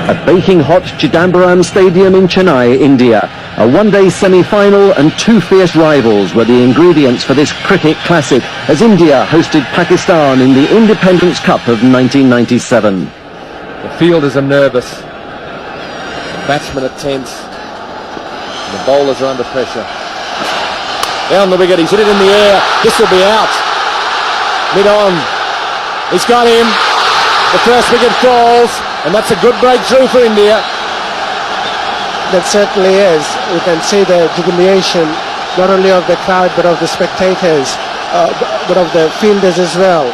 at baking hot Chidambaram Stadium in Chennai, India. A one-day semi-final and two fierce rivals were the ingredients for this cricket classic as India hosted Pakistan in the Independence Cup of 1997. The fielders are nervous, the batsmen are tense, and the bowlers are under pressure. Down the wicket, he's hit it in the air, this will be out. Mid-on, he's got him, the first wicket falls, and that's a good breakthrough for India. That certainly is. You can see the jubilation not only of the crowd but of the spectators, but of the fielders as well.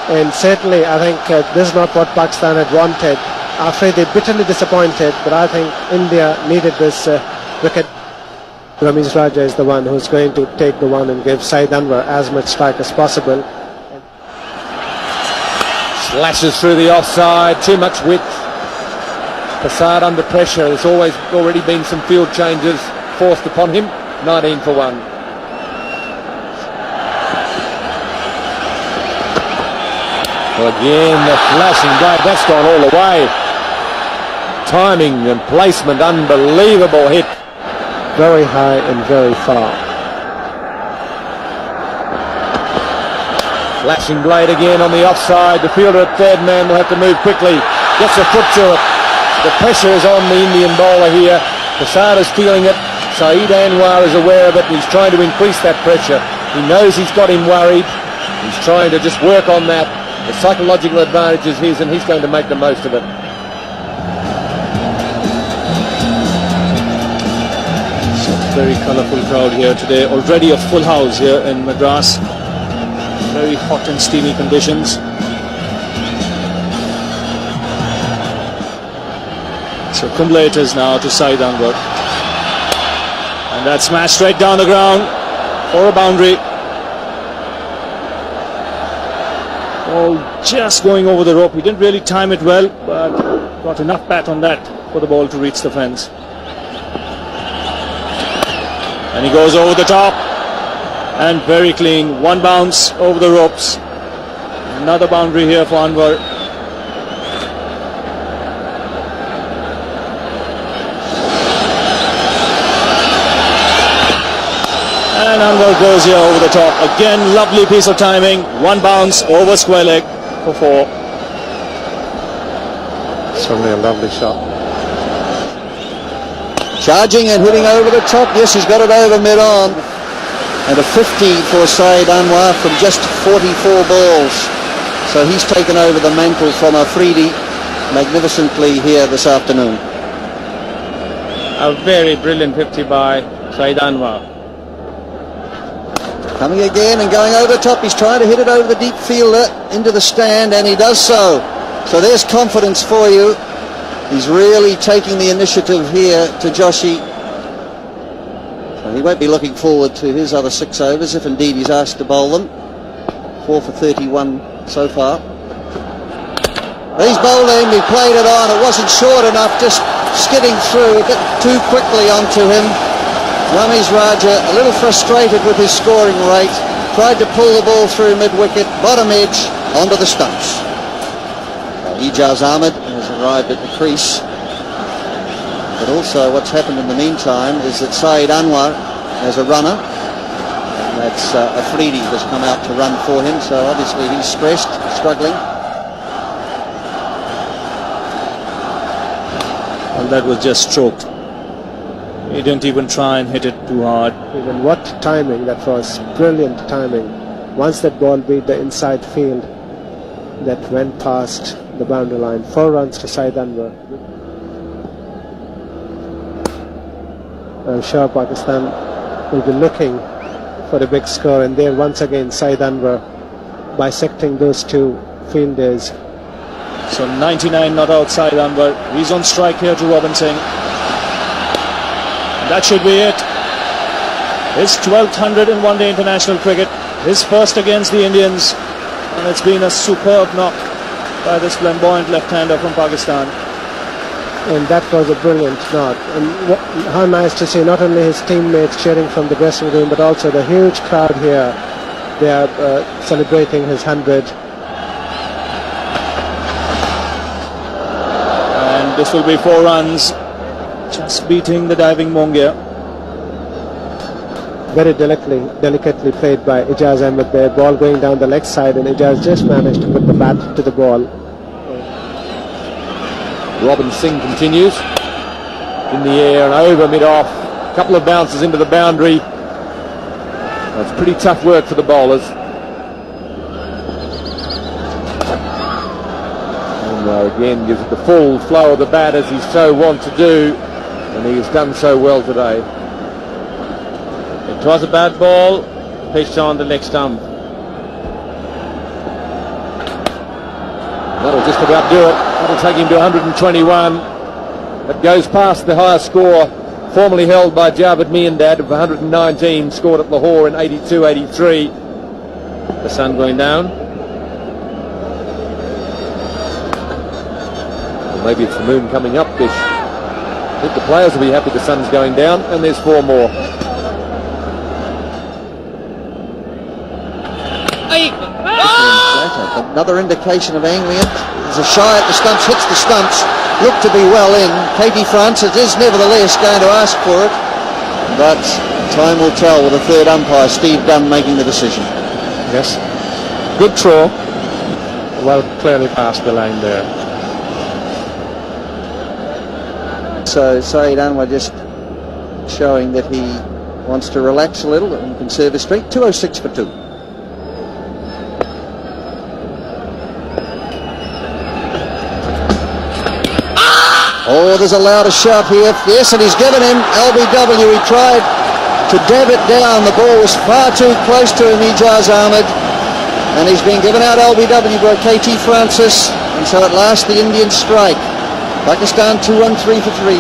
And certainly I think this is not what Pakistan had wanted. I'm afraid they're bitterly disappointed, but I think India needed this wicket. Ramesh Raja is the one who's going to take the one and give Saeed Anwar as much strike as possible. Slashes through the offside, too much width. Prasad under pressure, there's already been some field changes forced upon him. 19 for 1. Well, again, the flashing blade, that's gone all the way. Timing and placement, unbelievable hit. Very high and very far. Flashing blade again on the offside. The fielder at third man will have to move quickly. Gets a foot to it. The pressure is on the Indian bowler here. Prasad is feeling it. Saeed Anwar is aware of it. He's trying to increase that pressure. He knows he's got him worried. He's trying to just work on that. The psychological advantage is his, and he's going to make the most of it. It's a very colourful crowd here today. Already a full house here in Madras. Very hot and steamy conditions. So accumulators now to Saeed Anwar. And that's smashed straight down the ground for a boundary. Ball just going over the rope. He didn't really time it well, but got enough bat on that for the ball to reach the fence. And he goes over the top. And very clean. One bounce over the ropes. Another boundary here for Anwar. And Anwar goes here over the top. Again, lovely piece of timing. One bounce over square leg for 4. Certainly a lovely shot. Charging and hitting over the top. Yes, he's got it over mid-on. And a 50 for Saeed Anwar from just 44 balls. So he's taken over the mantle from Afridi magnificently here this afternoon. A very brilliant 50 by Saeed Anwar. Coming again and going over the top. He's trying to hit it over the deep fielder into the stand, and he does so. So there's confidence for you. He's really taking the initiative here to Joshi. So he won't be looking forward to his other 6 overs if indeed he's asked to bowl them. 4 for 31 so far. He's bowling, he played it on, it wasn't short enough, just skidding through a bit too quickly onto him. Ramesh Raja a little frustrated with his scoring rate, tried to pull the ball through mid-wicket, bottom edge, onto the stumps. Ijaz Ahmed has arrived at the crease. But also what's happened in the meantime is that Saeed Anwar has a runner. And that's Afridi has come out to run for him, so obviously he's stressed, struggling. Well, that was just stroked. He didn't even try and hit it too hard. Even what timing that was, brilliant timing. Once that ball beat the inside field, that went past the boundary line. 4 runs to Saeed Anwar. I'm sure Pakistan will be looking for a big score, and there once again Saeed Anwar bisecting those two fielders. So 99 not outside Anwar. He's on strike here to Robin Singh. And that should be it. His 12th 100 in one-day international cricket. His first against the Indians. And it's been a superb knock by this flamboyant left-hander from Pakistan. And that was a brilliant knock. And how nice to see not only his teammates cheering from the dressing room, but also the huge crowd here. They are celebrating his 100. And And this will be 4 runs, just beating the diving Mongia. Very delicately played by Ijaz Ahmed there. Ball going down the leg side, and Ijaz just managed to put the bat to the ball. Robin Singh continues in the air and over mid-off. A couple of bounces into the boundary. That's pretty tough work for the bowlers. And again gives it the full flow of the bat as he so wants to do, and he has done so well today. It was a bad ball, pitched on the leg stump. That'll just about do it. That'll take him to 121. That goes past the highest score formerly held by Javed Miandad of 119, scored at Lahore in 82-83. The sun going down. Or maybe it's the moon coming up, Bish. I think the players will be happy the sun's going down, and there's 4 more. Another indication of angling it. There's a shy at the stumps, hits the stumps, looked to be well in. Katie Francis is nevertheless going to ask for it, but time will tell with the third umpire, Steve Dunn, making the decision. Yes, good throw, well clearly past the line there. So Saeed Anwar just showing that he wants to relax a little and conserve his streak. 206 for 2. Oh, there's a louder shout here. Yes, and he's given him LBW. He tried to dab it down. The ball was far too close to him, Ijaz Ahmed. And he's been given out LBW by KT Francis. And so at last the Indians strike. Pakistan 2-1-3 for 3.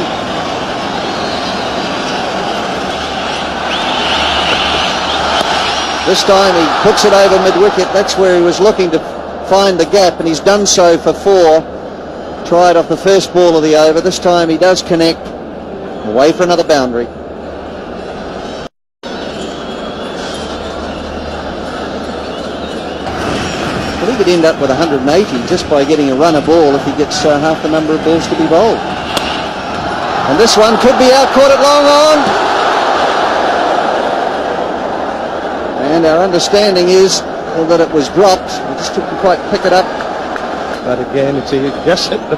This time he puts it over mid-wicket. That's where he was looking to find the gap, and he's done so for 4. Tried off the first ball of the over. This time he does connect. Away for another boundary. Well, he could end up with 180 just by getting a run a ball if he gets half the number of balls to be bowled. And this one could be out, caught it long on. And our understanding is that it was dropped. We just couldn't quite pick it up. But again, it's just hit the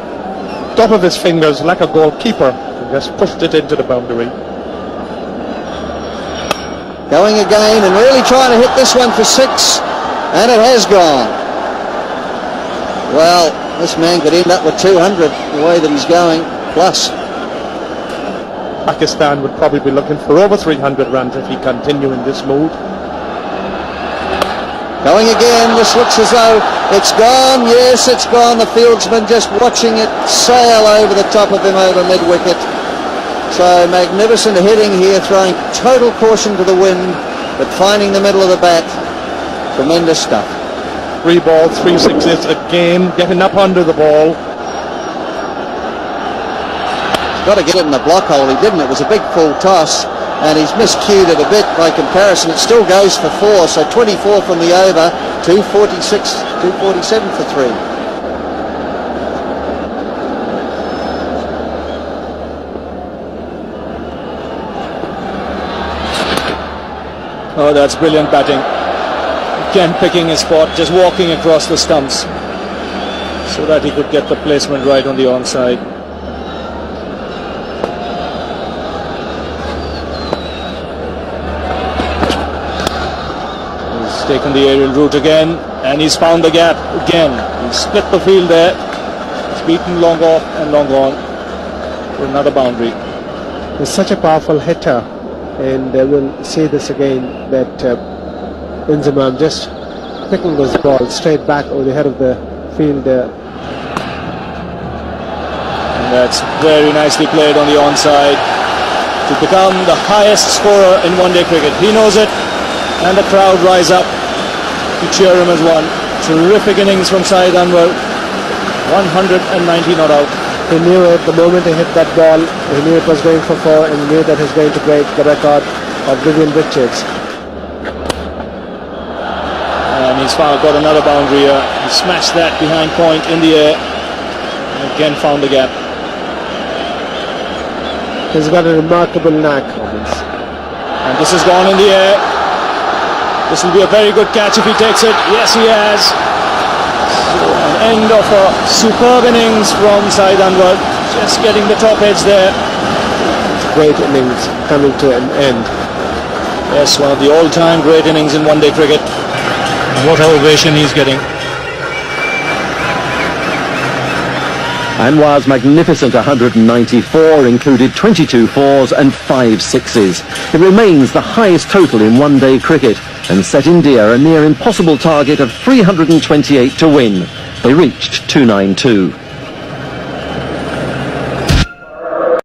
top of his fingers like a goalkeeper and just pushed it into the boundary. Going again and really trying to hit this one for 6, and it has gone. Well, this man could end up with 200 the way that he's going, plus. Pakistan would probably be looking for over 300 runs if he continue in this mood. Going again, this looks as though it's gone. Yes, it's gone. The fieldsman just watching it sail over the top of him over mid-wicket. So magnificent hitting here, throwing total caution to the wind, but finding the middle of the bat. Tremendous stuff. 3 balls, 3 sixes again, getting up under the ball. He's got to get it in the block hole. He didn't. It was a big full toss. And he's miscued it a bit by comparison. It still goes for 4, so 24 from the over, 246, 247 for 3. Oh, that's brilliant batting. Again picking his spot, just walking across the stumps so that he could get the placement right on the onside. Taken the aerial route again, and he's found the gap again. He split the field there. He's beaten long off and long on for another boundary. He's such a powerful hitter, and we'll see this again, that Inzamam just picking those balls straight back over the head of the field there. And that's very nicely played on the onside to become the highest scorer in one-day cricket. He knows it, and the crowd rise up to cheer him as one. Terrific innings from Saeed Anwar. 190 not out. He knew it the moment he hit that ball. He knew it was going for 4, and he knew that he's going to break the record of Vivian Richards. And he's got another boundary here. He smashed that behind point in the air and again found the gap. He's got a remarkable knack. And this has gone in the air. This will be a very good catch if he takes it. Yes, he has. So an end of a superb innings from Saeed Anwar. Just getting the top edge there. Great innings coming to an end. Yes, one of the all-time great innings in one-day cricket. What ovation he's getting. Anwar's magnificent 194 included 22 fours and 5 sixes. It remains the highest total in one-day cricket and set India a near impossible target of 328 to win. They reached 292.